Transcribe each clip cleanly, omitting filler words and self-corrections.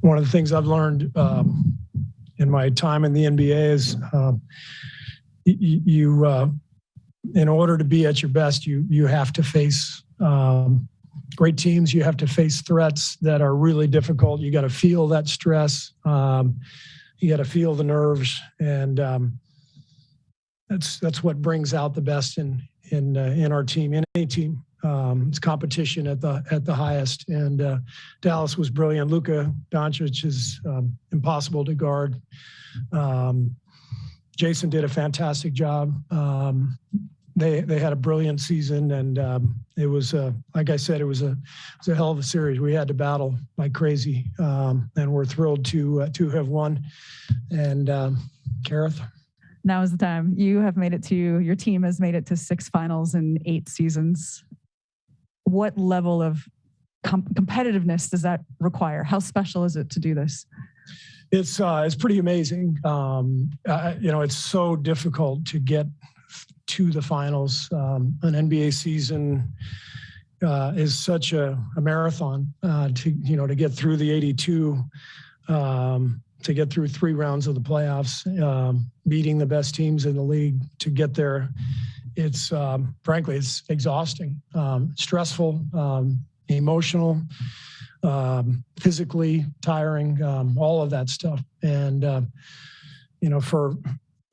one of the things I've learned in my time in the NBA is in order to be at your best, you have to face great teams. You have to face threats that are really difficult. You got to feel that stress. You got to feel the nerves, and that's what brings out the best in our team, in any team. It's competition at the highest, and Dallas was brilliant. Luka Doncic is impossible to guard. Jason did a fantastic job. They had a brilliant season, and it was like I said, it was a hell of a series. We had to battle like crazy, and we're thrilled to have won. And Kareth? Now is the time. Your team has made it to 6 finals in 8 seasons. What level of competitiveness does that require? How special is it to do this? It's pretty amazing. It's so difficult to get to the finals. An NBA season is such a marathon to get through the 82, to get through 3 rounds of the playoffs, beating the best teams in the league to get there. It's frankly, it's exhausting, stressful, emotional, physically tiring, all of that stuff. And,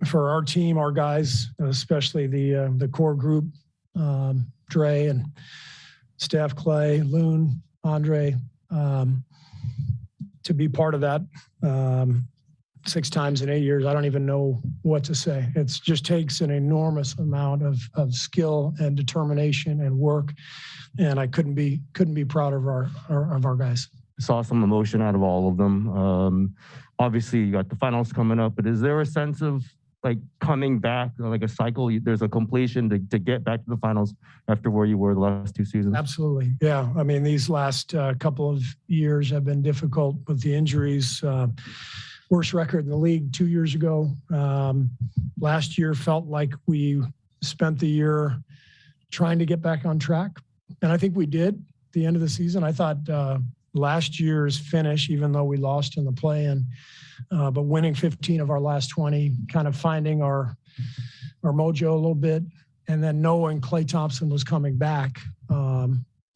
for our team, our guys, especially the core group, Dre and Steph, Clay, Loon, Andre, to be part of that 6 times in 8 years, I don't even know what to say. It just takes an enormous amount of skill and determination and work, and I couldn't be prouder of our guys. Saw some emotion out of all of them. Obviously, you got the finals coming up, but is there a sense of like coming back, like a cycle? There's a completion to get back to the finals after where you were the last 2 seasons? Absolutely. Yeah. I mean, these last couple of years have been difficult with the injuries. Worst record in the league 2 years ago. Last year felt like we spent the year trying to get back on track. And I think we did at the end of the season. I thought last year's finish, even though we lost in the play-in, but winning 15 of our last 20, kind of finding our mojo a little bit, and then knowing Klay Thompson was coming back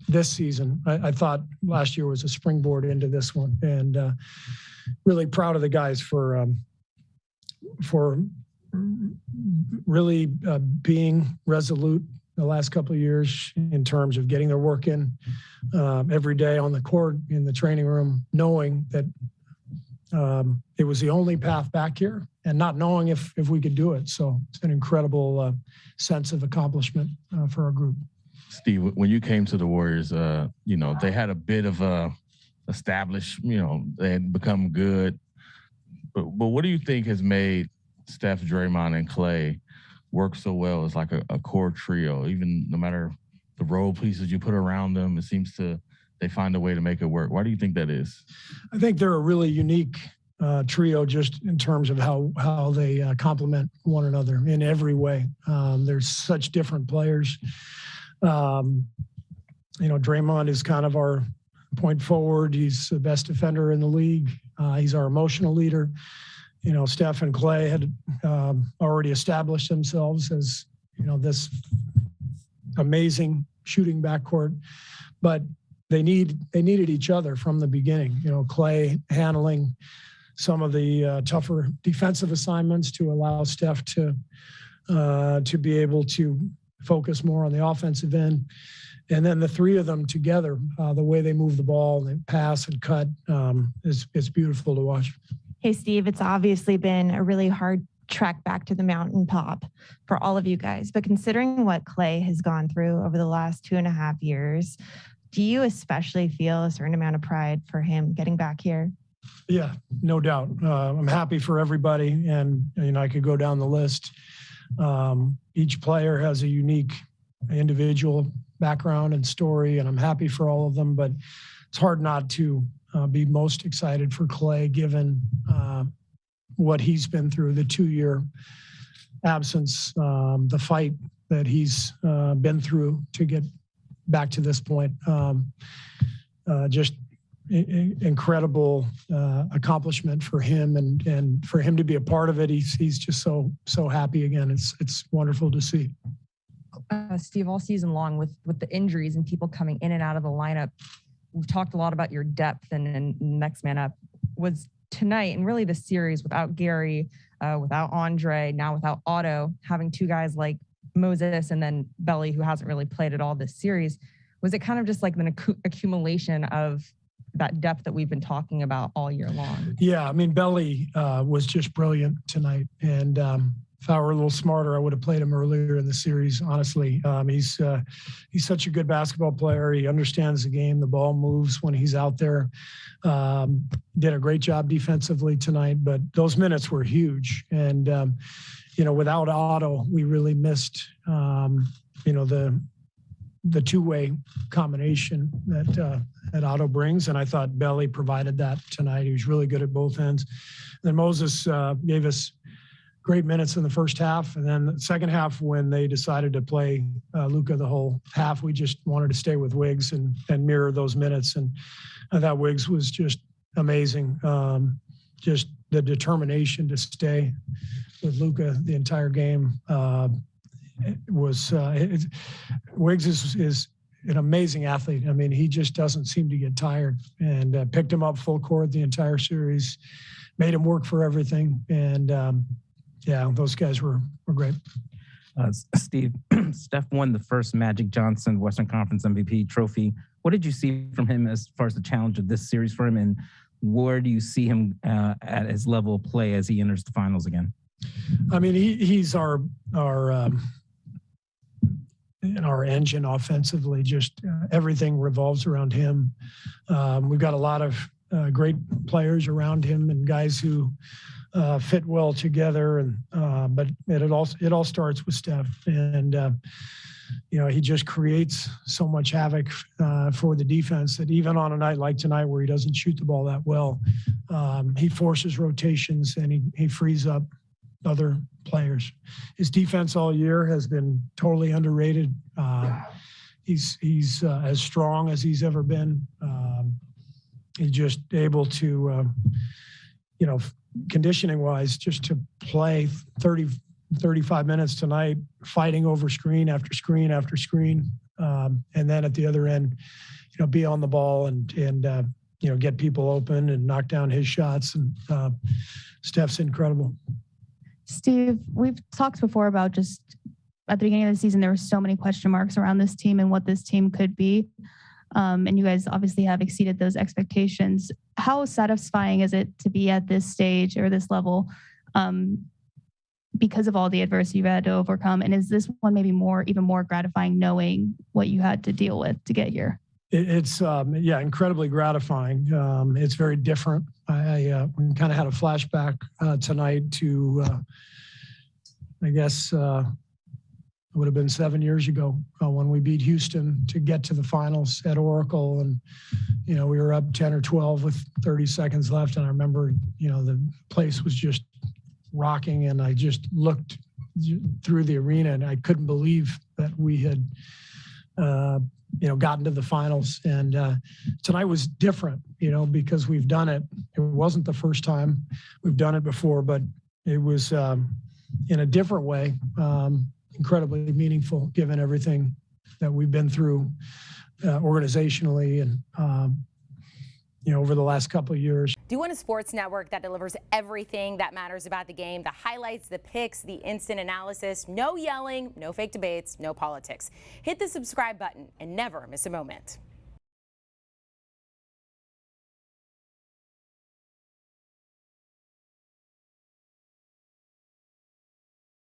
this season. I thought last year was a springboard into this one, and really proud of the guys for really being resolute the last couple of years in terms of getting their work in every day on the court, in the training room, knowing that it was the only path back here, and not knowing if we could do it. So it's an incredible sense of accomplishment for our group. Steve, when you came to the Warriors, they had a bit of a established, they had become good. But what do you think has made Steph, Draymond, and Klay work so well as like a core trio? Even no matter the role pieces you put around them, it seems they find a way to make it work. Why do you think that is? I think they're a really unique trio just in terms of how they complement one another in every way. They're such different players. Draymond is kind of our point forward. He's the best defender in the league. He's our emotional leader. Steph and Klay had already established themselves as, this amazing shooting backcourt, but they needed each other from the beginning. Klay handling some of the tougher defensive assignments to allow Steph to be able to focus more on the offensive end. And then the three of them together, the way they move the ball, they pass and cut, it's beautiful to watch. Hey, Steve, it's obviously been a really hard trek back to the mountaintop for all of you guys. But considering what Klay has gone through over the last 2.5 years, do you especially feel a certain amount of pride for him getting back here? Yeah, no doubt. I'm happy for everybody. And, I could go down the list. Each player has a unique individual background and story, and I'm happy for all of them. But it's hard not to be most excited for Klay, given what he's been through, the 2-year absence, the fight that he's been through to get back to this point. Just incredible accomplishment for him, and for him to be a part of it. He's just so happy again. It's wonderful to see. Steve, all season long with the injuries and people coming in and out of the lineup, we've talked a lot about your depth and next man up. Was tonight and really the series without Gary, without Andre, now without Otto, having two guys like Moses and then Belly, who hasn't really played at all this series, was it kind of just like an accumulation of that depth that we've been talking about all year long? Yeah, I mean, Belly was just brilliant tonight. And if I were a little smarter, I would have played him earlier in the series, honestly. He's such a good basketball player. He understands the game. The ball moves when he's out there. Did a great job defensively tonight, but those minutes were huge. And, without Otto, we really missed, the two-way combination that Otto brings. And I thought Belly provided that tonight. He was really good at both ends. Then Moses gave us great minutes in the first half. And then the second half, when they decided to play Luka the whole half, we just wanted to stay with Wiggs and mirror those minutes. And I thought Wiggs was just amazing. Just the determination to stay with Luka the entire game Wiggs is an amazing athlete. I mean, he just doesn't seem to get tired, and picked him up full court the entire series, made him work for everything. And those guys were great. Steve, Steph won the first Magic Johnson Western Conference MVP trophy. What did you see from him as far as the challenge of this series for him, and where do you see him at his level of play as he enters the finals again? I mean, he's our engine offensively. Just everything revolves around him. We've got a lot of great players around him and guys who fit well together. And but it all starts with Steph, and he just creates so much havoc for the defense that even on a night like tonight where he doesn't shoot the ball that well, he forces rotations and he frees up other players. His defense all year has been totally underrated. He's as strong as he's ever been. He's just able to, conditioning wise, just to play 35 minutes tonight, fighting over screen after screen after screen. And then at the other end, be on the ball and get people open and knock down his shots. And Steph's incredible. Steve, we've talked before about just at the beginning of the season, there were so many question marks around this team and what this team could be. And you guys obviously have exceeded those expectations. How satisfying is it to be at this stage or this level because of all the adversity you've had to overcome? And is this one maybe even more gratifying knowing what you had to deal with to get here? It's incredibly gratifying. It's very different. I kind of had a flashback tonight to, I guess, it would have been 7 years ago when we beat Houston to get to the finals at Oracle. And, we were up 10 or 12 with 30 seconds left. And I remember, the place was just rocking. And I just looked through the arena and I couldn't believe that we had, gotten to the finals. And tonight was different, because we've done it. It wasn't the first time we've done it before, but it was in a different way, incredibly meaningful given everything that we've been through organizationally and, over the last couple of years. Do you want a sports network that delivers everything that matters about the game? The highlights, the picks, the instant analysis, no yelling, no fake debates, no politics. Hit the subscribe button and never miss a moment.